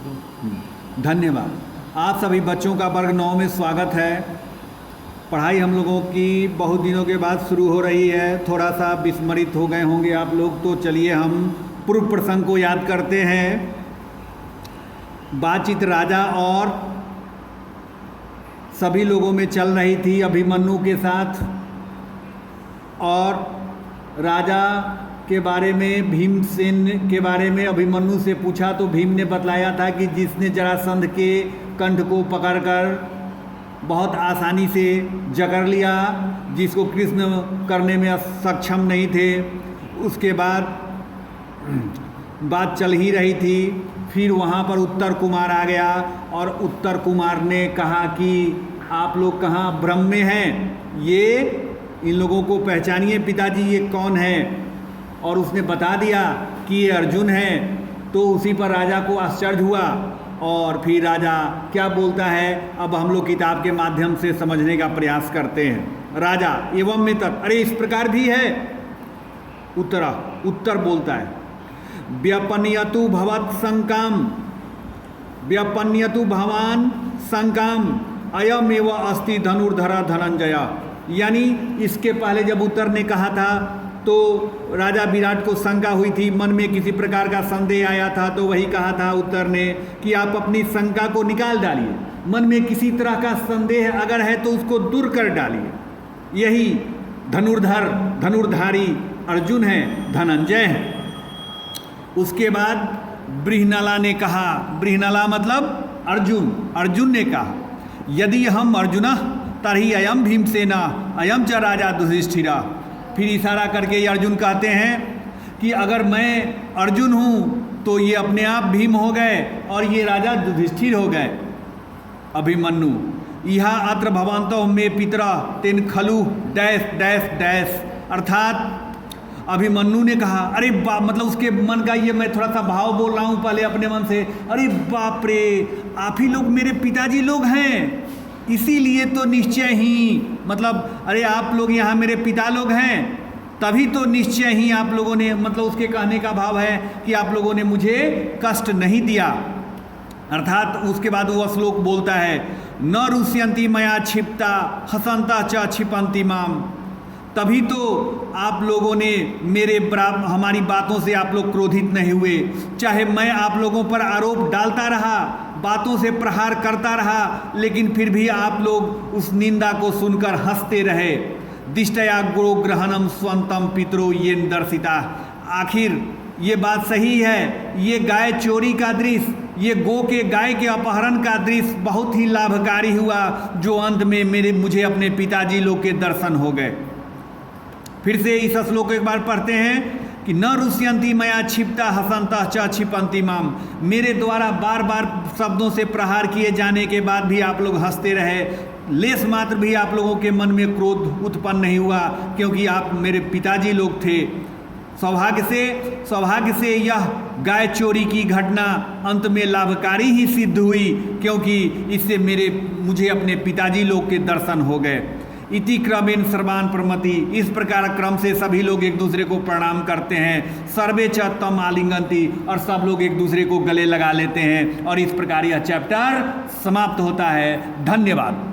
धन्यवाद। आप सभी बच्चों का वर्ग 9 में स्वागत है। पढ़ाई हम लोगों की बहुत दिनों के बाद शुरू हो रही है। थोड़ा सा विस्मरित हो गए होंगे आप लोग, तो चलिए हम पूर्व प्रसंग को याद करते हैं। बातचीत राजा और सभी लोगों में चल रही थी अभिमन्यु के साथ, और राजा के बारे में, भीमसेन के बारे में अभिमन्यु से पूछा तो भीम ने बतलाया था कि जिसने जरासंध के कंठ को पकड़कर बहुत आसानी से जकड़ लिया, जिसको कृष्ण करने में सक्षम नहीं थे। उसके बाद बात चल ही रही थी, फिर वहाँ पर उत्तर कुमार आ गया और उत्तर कुमार ने कहा कि आप लोग कहाँ भ्रम में हैं, ये इन लोगों को पहचानिए पिताजी, ये कौन है। और उसने बता दिया कि ये अर्जुन है। तो उसी पर राजा को आश्चर्य हुआ, और फिर राजा क्या बोलता है अब हम लोग किताब के माध्यम से समझने का प्रयास करते हैं। राजा एवं में तत्, अरे इस प्रकार भी है। उत्तर बोलता है, व्यपन्यतु भवत् शंकाम, व्यपन्यतु भवान शंकाम अयमेव अस्ति धनुर्धर धनंजय। यानी इसके पहले जब उत्तर ने कहा था तो राजा विराट को शंका हुई थी, मन में किसी प्रकार का संदेह आया था, तो वही कहा था उत्तर ने कि आप अपनी शंका को निकाल डालिए। मन में किसी तरह का संदेह अगर है तो उसको दूर कर डालिए। यही धनुर्धारी अर्जुन है, धनंजय है। उसके बाद बृहनला ने कहा, बृहनला मतलब अर्जुन ने कहा, यदि हम अर्जुन तर्हि अयम भीमसेना अयम च राजा युधिष्ठिरा। फिर इशारा करके ये अर्जुन कहते हैं कि अगर मैं अर्जुन हूँ तो ये अपने आप भीम हो गए और ये राजा युधिष्ठिर हो गए। अभिमन्यु, यह अत्र भवन्तो मे पितरा तेन खलु डैश डैश डैश। अर्थात अभिमन्यु ने कहा, अरे बाप, मतलब उसके मन का ये, मैं थोड़ा सा भाव बोल रहा हूँ पहले अपने मन से, अरे बाप रे, आप ही लोग मेरे पिताजी लोग हैं, इसीलिए तो निश्चय ही, मतलब अरे आप लोग यहाँ मेरे पिता लोग हैं, तभी तो निश्चय ही आप लोगों ने, मतलब उसके कहने का भाव है कि आप लोगों ने मुझे कष्ट नहीं दिया। अर्थात उसके बाद वो श्लोक बोलता है, न रुष्यन्ति मया क्षिप्ता हसंता च क्षिपन्ति माम। तभी तो आप लोगों ने हमारी बातों से आप लोग क्रोधित नहीं हुए। चाहे मैं आप लोगों पर आरोप डालता रहा, बातों से प्रहार करता रहा, लेकिन फिर भी आप लोग उस निंदा को सुनकर हंसते रहे। दिष्टया गो ग्रहणम स्वंतम पितरो ये दर्शिता। आखिर ये बात सही है, ये गाय चोरी का दृश्य, ये गाय के अपहरण का दृश्य बहुत ही लाभकारी हुआ, जो अंत में मुझे अपने पिताजी लोग के दर्शन हो गए। फिर से इस श्लोक को एक बार पढ़ते हैं कि न रुष्यन्ति मया क्षिप्ता हसंता च क्षिपन्ति माम। मेरे द्वारा बार बार शब्दों से प्रहार किए जाने के बाद भी आप लोग हंसते रहे, लेस मात्र भी आप लोगों के मन में क्रोध उत्पन्न नहीं हुआ, क्योंकि आप मेरे पिताजी लोग थे। सौभाग्य से यह गाय चोरी की घटना अंत में लाभकारी ही सिद्ध हुई, क्योंकि इससे मुझे अपने पिताजी लोग के दर्शन हो गए। इति क्रमेण सर्वान प्रमति। इस प्रकार क्रम से सभी लोग एक दूसरे को प्रणाम करते हैं। सर्वे च तम आलिंगन्ति, और सब लोग एक दूसरे को गले लगा लेते हैं। और इस प्रकार यह चैप्टर समाप्त होता है। धन्यवाद।